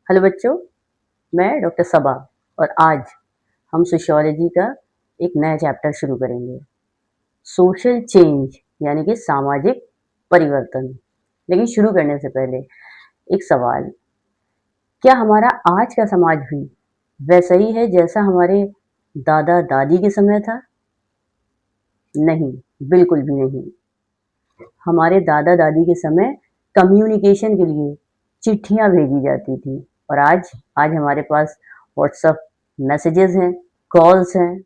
Hello बच्चों, मैं doctor सबा और आज हम सोशियोलॉजी का एक नया चैप्टर शुरू करेंगे। सोशल चेंज यानी कि सामाजिक परिवर्तन। लेकिन शुरू करने से पहले एक सवाल, क्या हमारा आज का समाज भी वैसा ही है जैसा हमारे दादा दादी के समय था? नहीं, बिल्कुल भी नहीं। हमारे दादा दादी के समय कम्युनिकेशन के लिए चिट्ठियां भेजी जाती थी और आज आज हमारे पास व्हाट्सएप मैसेजेस हैं, कॉल्स हैं।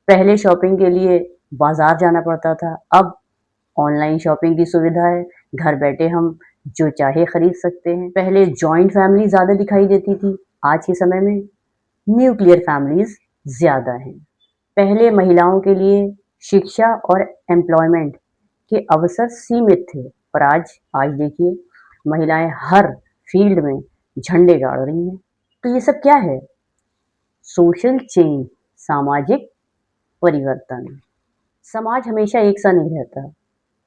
पहले शॉपिंग के लिए बाजार जाना पड़ता था, अब ऑनलाइन शॉपिंग की सुविधा है। घर बैठे हम जो चाहे खरीद सकते हैं। पहले जॉइंट फैमिली ज़्यादा दिखाई देती थी, आज के समय में न्यूक्लियर फैमिलीज ज़्यादा हैं। पहले महिलाओं के लिए शिक्षा और एम्प्लॉयमेंट के अवसर सीमित थे और आज आज देखिए महिलाएं हर फील्ड में झंडे गाड़ रही हैं। तो ये सब क्या है? सोशल चेंज, सामाजिक परिवर्तन। समाज हमेशा एक सा नहीं रहता।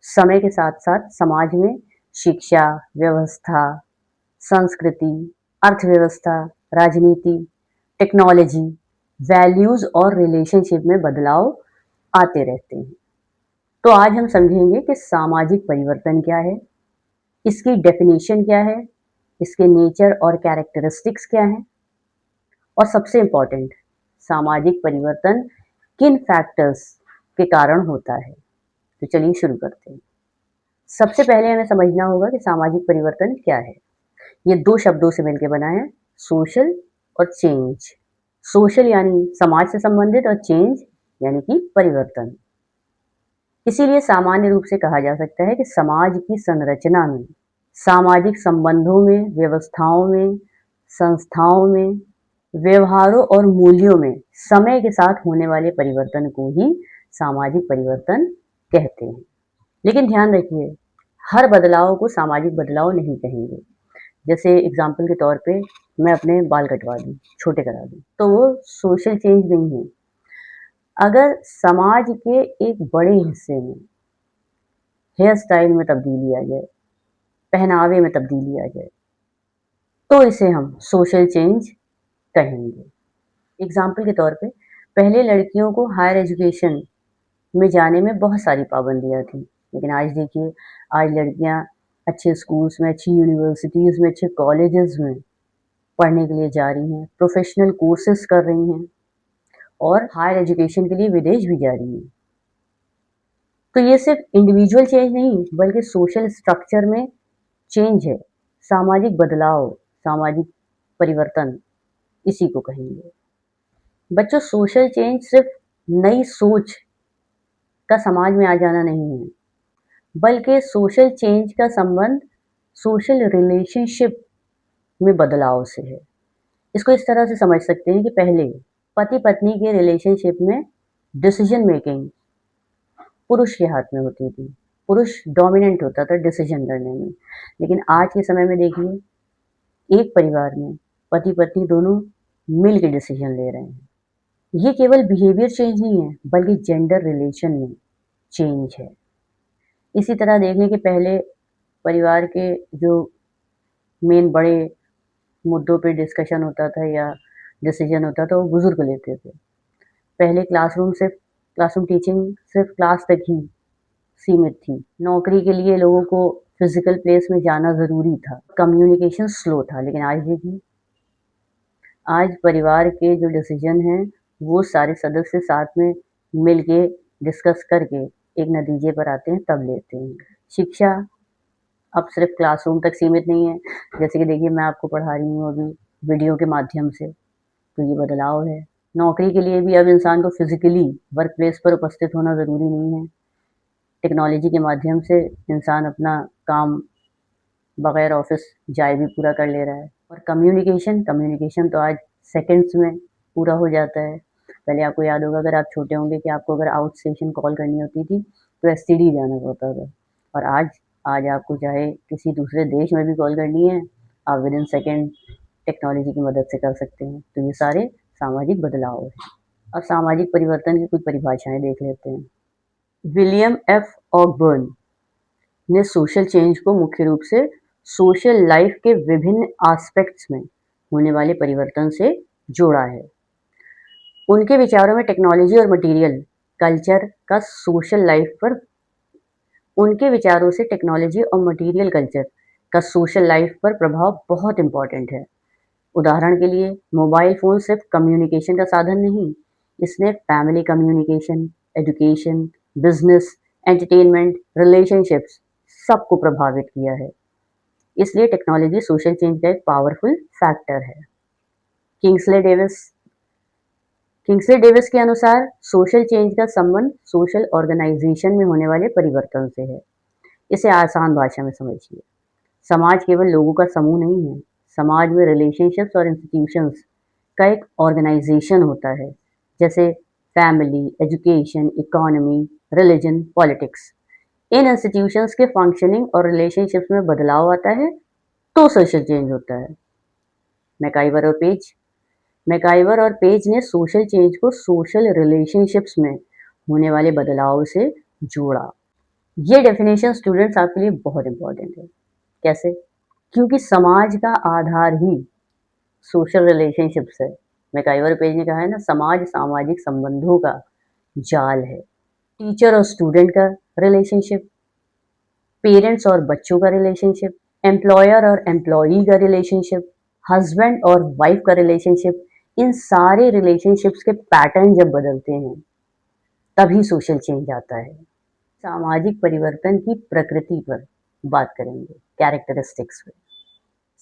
समय के साथ साथ समाज में शिक्षा, व्यवस्था, संस्कृति, अर्थव्यवस्था, राजनीति, टेक्नोलॉजी, वैल्यूज और रिलेशनशिप में बदलाव आते रहते हैं। तो आज हम समझेंगे कि सामाजिक परिवर्तन क्या है, इसकी डेफिनेशन क्या है, इसके नेचर और कैरेक्टरिस्टिक्स क्या हैं, और सबसे इम्पोर्टेंट, सामाजिक परिवर्तन किन फैक्टर्स के कारण होता है। तो चलिए शुरू करते हैं। सबसे पहले हमें समझना होगा कि सामाजिक परिवर्तन क्या है। ये दो शब्दों से मिलकर बना है, सोशल और चेंज। सोशल यानी समाज से संबंधित और चेंज यानी कि परिवर्तन। इसीलिए सामान्य रूप से कहा जा सकता है कि समाज की संरचना में, सामाजिक संबंधों में, व्यवस्थाओं में, संस्थाओं में, व्यवहारों और मूल्यों में समय के साथ होने वाले परिवर्तन को ही सामाजिक परिवर्तन कहते हैं। लेकिन ध्यान रखिए, हर बदलाव को सामाजिक बदलाव नहीं कहेंगे। जैसे एग्जाम्पल के तौर पे मैं अपने बाल कटवा दूं, छोटे करा दूं, तो वो सोशल चेंज नहीं है। अगर समाज के एक बड़े हिस्से में हेयर स्टाइल में तब्दीली आ जाए, पहनावे में तब्दीली आ जाए, तो इसे हम सोशल चेंज कहेंगे। एग्जाम्पल के तौर पे पहले लड़कियों को हायर एजुकेशन में जाने में बहुत सारी पाबंदियाँ थी, लेकिन आज देखिए, आज लड़कियाँ अच्छे स्कूल्स में, अच्छी यूनिवर्सिटीज़ में, अच्छे कॉलेजेस में पढ़ने के लिए जा रही हैं, प्रोफेशनल कोर्सेज कर रही हैं और हायर एजुकेशन के लिए विदेश भी जा रही हैं। तो ये सिर्फ इंडिविजुअल चेंज नहीं बल्कि सोशल स्ट्रक्चर में चेंज है, सामाजिक बदलाव, सामाजिक परिवर्तन, इसी को कहेंगे। बच्चों, सोशल चेंज सिर्फ नई सोच का समाज में आ जाना नहीं है, बल्कि सोशल चेंज का संबंध सोशल रिलेशनशिप में बदलाव से है। इसको इस तरह से समझ सकते हैं कि पहले पति पत्नी के रिलेशनशिप में डिसीजन मेकिंग पुरुष के हाथ में होती थी, पुरुष डोमिनेंट होता था डिसीजन करने में। लेकिन आज के समय में देखिए, एक परिवार में पति पत्नी दोनों मिल के डिसीजन ले रहे हैं। ये केवल बिहेवियर चेंज नहीं है बल्कि जेंडर रिलेशन में चेंज है। इसी तरह देख लें कि पहले परिवार के जो मेन बड़े मुद्दों पे डिस्कशन होता था या डिसीजन होता था, वो बुजुर्ग लेते थे। पहले क्लासरूम टीचिंग सिर्फ क्लास तक ही सीमित थी। नौकरी के लिए लोगों को फिजिकल प्लेस में जाना ज़रूरी था। कम्युनिकेशन स्लो था। लेकिन आज देखिए, आज परिवार के जो डिसीजन हैं वो सारे सदस्य साथ में मिल के डिस्कस करके एक नतीजे पर आते हैं, तब लेते हैं। शिक्षा अब सिर्फ क्लासरूम तक सीमित नहीं है। जैसे कि देखिए, मैं आपको पढ़ा रही हूँ अभी वीडियो के माध्यम से, तो ये बदलाव है। नौकरी के लिए भी अब इंसान को फिजिकली वर्क प्लेस पर उपस्थित होना ज़रूरी नहीं है। टेक्नोलॉजी के माध्यम से इंसान अपना काम बगैर ऑफिस जाए भी पूरा कर ले रहा है। और कम्युनिकेशन तो आज सेकंड्स में पूरा हो जाता है। पहले आपको याद होगा, अगर आप छोटे होंगे, कि आपको अगर आउट स्टेशन कॉल करनी होती थी तो एसटीडी जाना पड़ता था। और आज आपको चाहे किसी दूसरे देश में भी कॉल करनी है, आप विद इन सेकेंड टेक्नोलॉजी की मदद से कर सकते हैं। तो ये सारे सामाजिक बदलाव हैं। अब सामाजिक परिवर्तन की कुछ परिभाषाएं देख लेते हैं। विलियम एफ ऑकबर्न ने सोशल चेंज को मुख्य रूप से सोशल लाइफ के विभिन्न एस्पेक्ट्स में होने वाले परिवर्तन से जोड़ा है। उनके विचारों में टेक्नोलॉजी और मटेरियल कल्चर का सोशल लाइफ पर उनके विचारों से टेक्नोलॉजी और मटेरियल कल्चर का सोशल लाइफ पर प्रभाव बहुत इम्पोर्टेंट है। उदाहरण के लिए मोबाइल फ़ोन सिर्फ कम्युनिकेशन का साधन नहीं, इसने family communication, education, business, entertainment, relationships सबको प्रभावित किया है। इसलिए टेक्नोलॉजी सोशल चेंज का एक पावरफुल फैक्टर है। किंग्सले डेविस किंग्सले डेविस के अनुसार सोशल चेंज का संबंध सोशल ऑर्गेनाइजेशन में होने वाले परिवर्तन से है। इसे आसान भाषा में समझिए। समाज केवल लोगों का समूह नहीं है। समाज में रिलेशनशिप्स और इंस्टीट्यूशंस का एक ऑर्गेनाइजेशन होता है, जैसे family, education, economy, religion, politics. इन इंस्टीट्यूशंस के फंक्शनिंग और रिलेशनशिप्स में बदलाव आता है तो सोशल चेंज होता है। मैकाइवर और पेज मैकाइवर और पेज ने सोशल चेंज को सोशल रिलेशनशिप्स में होने वाले बदलाव से जोड़ा। ये डेफिनेशन स्टूडेंट्स आपके लिए बहुत इंपॉर्टेंट है। कैसे? क्योंकि समाज का आधार ही सोशल रिलेशनशिप्स है। मैकाइवर पेज ने कहा है ना, समाज सामाजिक संबंधों का जाल है। टीचर और स्टूडेंट का रिलेशनशिप, पेरेंट्स और बच्चों का रिलेशनशिप, एम्प्लॉयर और एम्प्लॉई का रिलेशनशिप, हस्बैंड और वाइफ का रिलेशनशिप, इन सारे रिलेशनशिप्स के पैटर्न जब बदलते हैं तभी सोशल चेंज आता है। सामाजिक परिवर्तन की प्रकृति पर बात करेंगे, कैरेक्टरिस्टिक्स पे।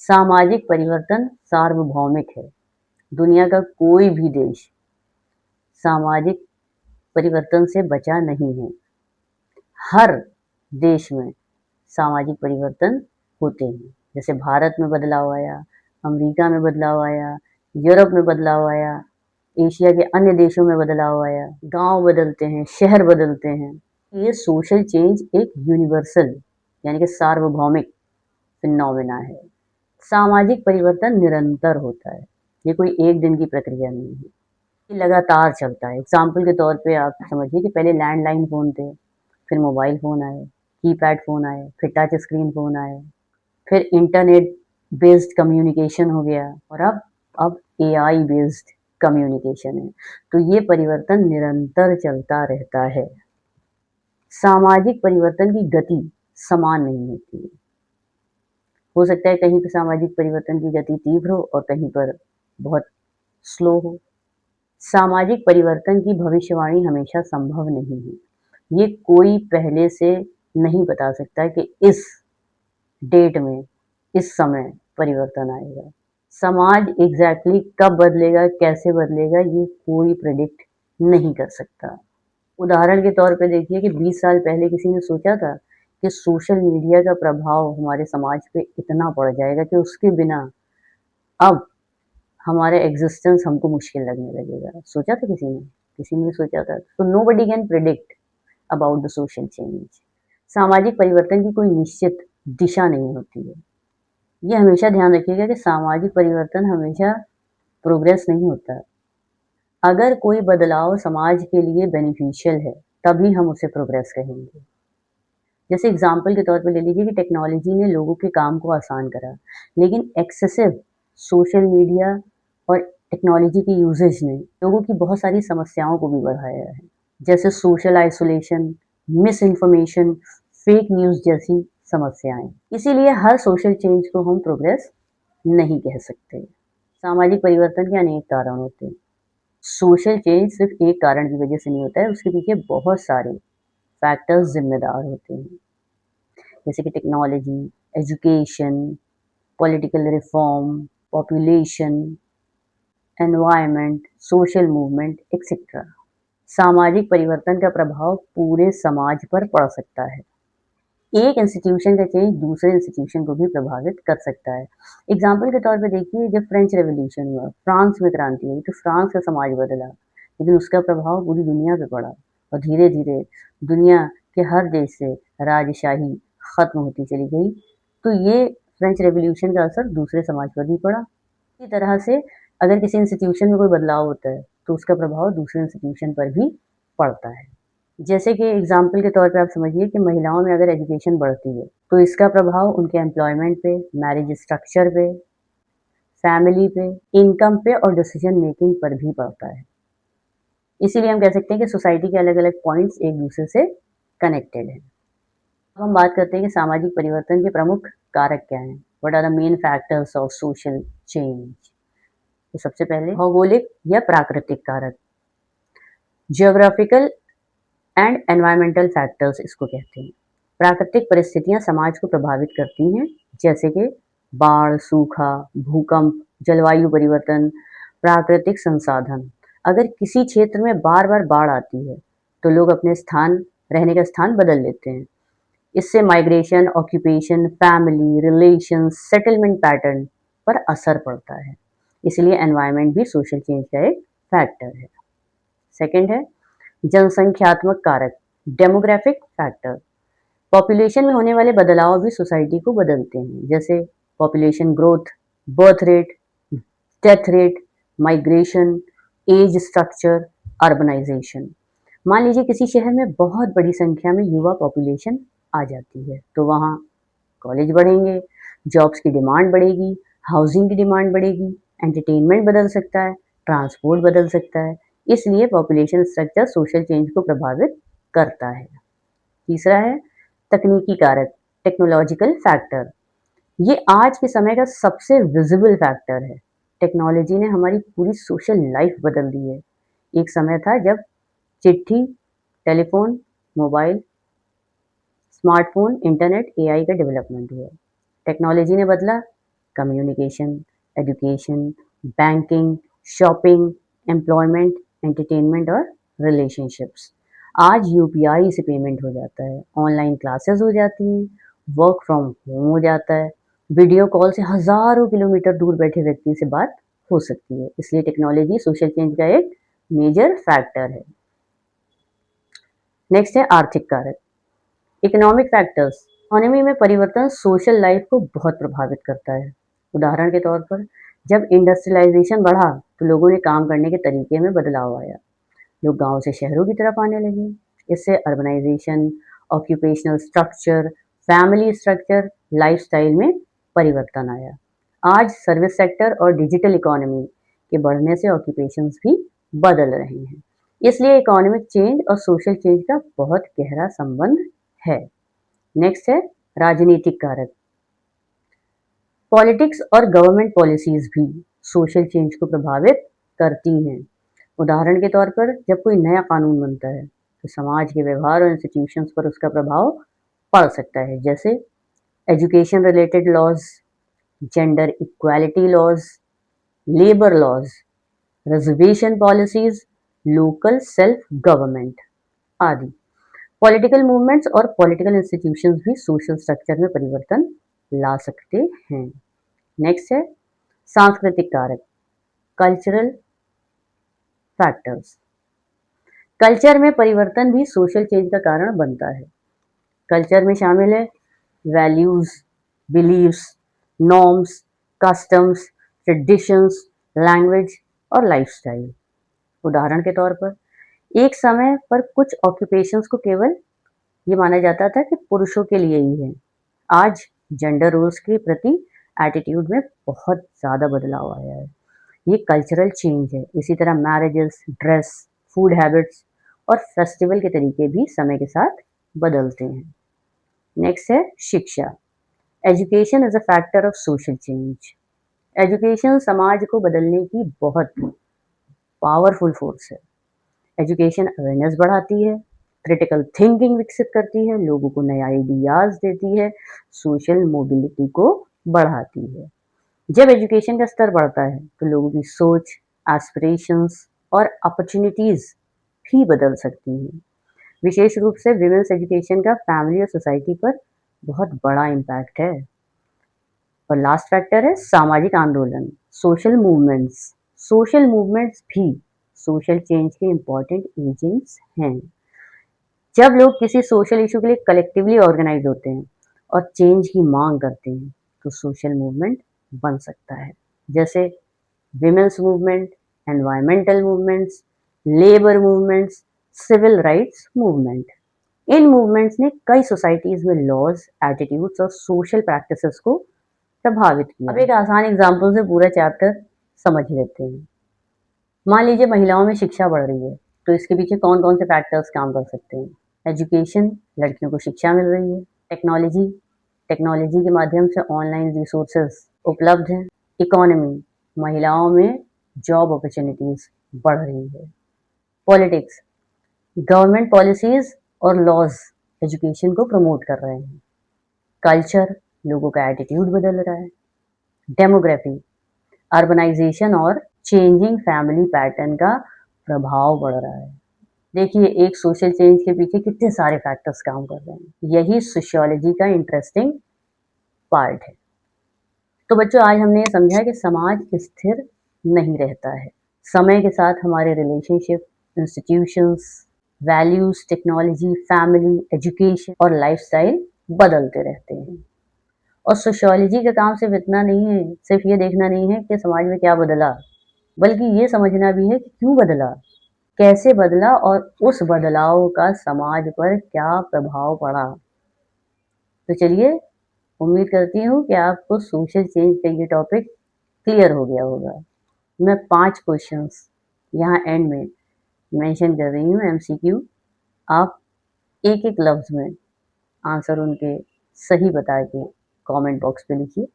सामाजिक परिवर्तन सार्वभौमिक है। दुनिया का कोई भी देश सामाजिक परिवर्तन से बचा नहीं है। हर देश में सामाजिक परिवर्तन होते हैं। जैसे भारत में बदलाव आया, अमेरिका में बदलाव आया, यूरोप में बदलाव आया, एशिया के अन्य देशों में बदलाव आया, गांव बदलते हैं, शहर बदलते हैं। ये सोशल चेंज एक यूनिवर्सल यानी कि सार्वभौमिक फिनोमेना है। सामाजिक परिवर्तन निरंतर होता है, ये कोई एक दिन की प्रक्रिया नहीं है, ये लगातार चलता है। एग्जाम्पल के तौर पे आप समझिए कि पहले लैंडलाइन फ़ोन थे, फिर मोबाइल फ़ोन आए, कीपैड फ़ोन आए, फिर टच स्क्रीन फ़ोन आए, फिर इंटरनेट बेस्ड कम्युनिकेशन हो गया और अब एआई बेस्ड कम्युनिकेशन है। तो ये परिवर्तन निरंतर चलता रहता है। सामाजिक परिवर्तन की गति समान नहीं होती है। हो सकता है कहीं पे सामाजिक परिवर्तन की गति तीव्र हो और कहीं पर बहुत स्लो हो। सामाजिक परिवर्तन की भविष्यवाणी हमेशा संभव नहीं है। ये कोई पहले से नहीं बता सकता कि इस डेट में, इस समय परिवर्तन आएगा। समाज एग्जैक्टली कब बदलेगा, कैसे बदलेगा, ये कोई प्रेडिक्ट नहीं कर सकता। उदाहरण के तौर पे देखिए कि 20 साल पहले किसी ने सोचा था कि सोशल मीडिया का प्रभाव हमारे समाज पे इतना पड़ जाएगा कि उसके बिना अब हमारा एग्जिस्टेंस हमको मुश्किल लगने लगेगा। सोचा था किसी ने? किसी ने सोचा था? तो nobody can predict about the social change. सामाजिक परिवर्तन की कोई निश्चित दिशा नहीं होती है। ये हमेशा ध्यान रखिएगा कि सामाजिक परिवर्तन हमेशा प्रोग्रेस नहीं होता है। अगर कोई बदलाव समाज के लिए बेनिफिशियल है, तभी हम उसे प्रोग्रेस कहेंगे। जैसे एग्जाम्पल के तौर पे ले लीजिए कि टेक्नोलॉजी ने लोगों के काम को आसान करा, लेकिन एक्सेसिव सोशल मीडिया और टेक्नोलॉजी की यूजेज ने लोगों की बहुत सारी समस्याओं को भी बढ़ाया है, जैसे social isolation, miss information, fake news जैसी समस्याएं। इसीलिए हर सोशल चेंज को हम प्रोग्रेस नहीं कह सकते। सामाजिक परिवर्तन के अनेक कारण होते हैं। सोशल चेंज सिर्फ एक कारण की वजह से नहीं होता है, उसके पीछे बहुत सारे फैक्टर्स जिम्मेदार होते हैं, जैसे कि technology, education, political reform, population, environment, social movement etcetera. सामाजिक परिवर्तन का प्रभाव पूरे समाज पर पड़ सकता है। एक इंस्टीट्यूशन का चेंज दूसरे इंस्टीट्यूशन को भी प्रभावित कर सकता है। एग्जाम्पल के तौर पे देखिए, जब फ्रेंच रेवोल्यूशन हुआ, फ्रांस में क्रांति हुई, तो फ्रांस का समाज बदला, लेकिन उसका प्रभाव पूरी दुनिया पे पड़ा और धीरे धीरे दुनिया के हर देश से राजशाही खत्म होती चली गई। तो ये फ्रेंच रेवोल्यूशन का असर दूसरे समाज पर भी पड़ा। इसी तरह से अगर किसी इंस्टीट्यूशन में कोई बदलाव होता है तो उसका प्रभाव दूसरे इंस्टीट्यूशन पर भी पड़ता है। जैसे कि एग्जाम्पल के तौर पे आप समझिए कि महिलाओं में अगर एजुकेशन बढ़ती है तो इसका प्रभाव उनके एम्प्लॉयमेंट पे, मैरिज स्ट्रक्चर पे, फैमिली पे, इनकम पे और डिसीजन मेकिंग पर भी पड़ता है। इसीलिए हम कह सकते हैं कि सोसाइटी के अलग-अलग पॉइंट्स एक दूसरे से कनेक्टेड हैं। अब हम बात करते हैं कि सामाजिक परिवर्तन के प्रमुख कारक क्या हैं? What are the main factors of social change? तो सबसे पहले भौगोलिक या प्राकृतिक कारक, जियोग्राफिकल एंड एनवायरमेंटल फैक्टर्स इसको कहते हैं। प्राकृतिक परिस्थितियां समाज को प्रभावित करती हैं, जैसे कि बाढ़, सूखा, भूकंप, जलवायु परिवर्तन, प्राकृतिक संसाधन। अगर किसी क्षेत्र में बार बार बाढ़ आती है तो लोग अपने स्थान रहने का स्थान बदल लेते हैं। इससे migration, occupation, family relation, settlement pattern पर असर पड़ता है। इसलिए एनवायरनमेंट भी सोशल चेंज का एक फैक्टर है। सेकंड है जनसंख्यात्मक कारक, डेमोग्राफिक फैक्टर। पॉपुलेशन में होने वाले बदलाव भी सोसाइटी को बदलते हैं, जैसे population growth, birth rate, death rate, migration, age structure, urbanisation. मान लीजिए किसी शहर में बहुत बड़ी संख्या में युवा पॉपुलेशन आ जाती है, तो वहाँ कॉलेज बढ़ेंगे, जॉब्स की डिमांड बढ़ेगी, हाउसिंग की डिमांड बढ़ेगी, एंटरटेनमेंट बदल सकता है, ट्रांसपोर्ट बदल सकता है। इसलिए पॉपुलेशन स्ट्रक्चर सोशल चेंज को प्रभावित करता है। तीसरा है तकनीकी कारक, टेक्नोलॉजिकल फैक्टर। ये आज के समय का सबसे विजिबल फैक्टर है। टेक्नोलॉजी ने हमारी पूरी सोशल लाइफ बदल दी है। एक समय था जब चिट्ठी, telephone, mobile, smartphone, internet, AI का डेवलपमेंट हुआ। टेक्नोलॉजी ने बदला communication, education, banking, shopping, employment, entertainment और रिलेशनशिप्स। आज यूपीआई से पेमेंट हो जाता है, ऑनलाइन क्लासेस हो जाती हैं, वर्क फ्रॉम होम हो जाता है, वीडियो कॉल से हजारों किलोमीटर दूर बैठे व्यक्ति से बात हो सकती है। इसलिए टेक्नोलॉजी सोशल चेंज का एक मेजर फैक्टर है। नेक्स्ट है आर्थिक कारक, इकोनॉमिक फैक्टर्स। इकोनॉमी में परिवर्तन सोशल लाइफ को बहुत प्रभावित करता है। उदाहरण के तौर पर जब इंडस्ट्रियलाइजेशन बढ़ा तो लोगों ने काम करने के तरीके में बदलाव आया। लोग गांव से शहरों की तरफ आने लगे। इससे urbanisation, occupational structure, family structure, lifestyle में परिवर्तन आया। आज सर्विस सेक्टर और डिजिटल इकोनॉमी के बढ़ने से ऑक्यूपेशंस भी बदल रहे हैं। इसलिए इकोनॉमिक चेंज और सोशल चेंज का बहुत गहरा संबंध है। नेक्स्ट है राजनीतिक कारक, पॉलिटिक्स और गवर्नमेंट पॉलिसीज भी सोशल चेंज को प्रभावित करती हैं। उदाहरण के तौर पर जब कोई नया कानून बनता है तो समाज के व्यवहार और इंस्टीट्यूशंस पर उसका प्रभाव पड़ सकता है, जैसे education related laws, gender equality laws, labour laws, reservation policies, local self government आदि। पॉलिटिकल मूवमेंट्स और पॉलिटिकल इंस्टीट्यूशंस भी सोशल स्ट्रक्चर में परिवर्तन ला सकते हैं। नेक्स्ट है सांस्कृतिक कारक, कल्चरल फैक्टर्स। कल्चर में परिवर्तन भी सोशल चेंज का कारण बनता है। कल्चर में शामिल है values, beliefs, norms, customs, traditions, language और लाइफस्टाइल। उदाहरण के तौर पर एक समय पर कुछ ऑक्यूपेशंस को केवल ये माना जाता था कि पुरुषों के लिए ही है। आज जेंडर रोल्स के प्रति एटीट्यूड में बहुत ज़्यादा बदलाव आया है। ये कल्चरल चेंज है। इसी तरह मैरिजेस, ड्रेस, फूड हैबिट्स और फेस्टिवल के तरीके भी समय के साथ बदलते हैं। नेक्स्ट है शिक्षा, education is a factor of social change. Education समाज को बदलने की बहुत पावरफुल फोर्स है। एजुकेशन अवेयरनेस बढ़ाती है, क्रिटिकल थिंकिंग विकसित करती है, लोगों को नए आइडियाज देती है, सोशल मोबिलिटी को बढ़ाती है। जब एजुकेशन का स्तर बढ़ता है तो लोगों की सोच, एस्पिरेशंस और अपॉर्चुनिटीज भी बदल सकती हैं। विशेष रूप से विमेंस एजुकेशन का फैमिली और सोसाइटी पर बहुत बड़ा इम्पैक्ट है। और लास्ट फैक्टर है सामाजिक आंदोलन, सोशल मूवमेंट्स। सोशल मूवमेंट्स भी सोशल चेंज के इम्पोर्टेंट एजेंट्स हैं। जब लोग किसी सोशल इशू के लिए कलेक्टिवली ऑर्गेनाइज होते हैं और चेंज की मांग करते हैं तो सोशल मूवमेंट बन सकता है, जैसे women's movement, environmental movements, labour movements, civil rights movement. इन मूवमेंट्स ने कई सोसाइटीज में लॉज, एटीट्यूड्स और सोशल प्रैक्टिसेस को प्रभावित किया। अब एक आसान एग्जाम्पल से पूरा चैप्टर समझ लेते हैं। मान लीजिए महिलाओं में शिक्षा बढ़ रही है, तो इसके पीछे कौन-कौन से फैक्टर्स काम कर सकते हैं? एजुकेशन, लड़कियों को शिक्षा मिल रही है। टेक्नोलॉजी, टेक्नोलॉजी के माध्यम से ऑनलाइन रिसोर्सेज उपलब्ध हैं। इकोनॉमी, महिलाओं में जॉब अपॉर्चुनिटीज बढ़ रही है। पॉलिटिक्स, गवर्नमेंट पॉलिसीज और लॉज एजुकेशन को प्रमोट कर रहे हैं। कल्चर, लोगों का एटीट्यूड बदल रहा है। डेमोग्राफी, अर्बनाइजेशन और चेंजिंग फैमिली पैटर्न का प्रभाव बढ़ रहा है। देखिए एक सोशल चेंज के पीछे कितने सारे फैक्टर्स काम कर रहे हैं। यही सोशियोलॉजी का इंटरेस्टिंग पार्ट है। तो बच्चों आज हमने ये समझा कि समाज स्थिर नहीं रहता है। समय के साथ हमारे relationship, institutions, values, technology, family, education और लाइफस्टाइल बदलते रहते हैं। और सोशियोलॉजी का काम सिर्फ इतना नहीं है, सिर्फ ये देखना नहीं है कि समाज में क्या बदला, बल्कि ये समझना भी है कि क्यों बदला, कैसे बदला और उस बदलाव का समाज पर क्या प्रभाव पड़ा। तो चलिए, उम्मीद करती हूँ कि आपको सोशल चेंज का ये टॉपिक क्लियर हो गया होगा। मैं 5 क्वेश्चंस यहाँ एंड में मेंशन कर रही हूँ एमसीक्यू। आप एक-एक लफ्ज़ में आंसर उनके सही बता के कमेंट बॉक्स पे लिखिए।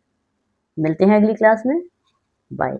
मिलते हैं अगली क्लास में। बाय।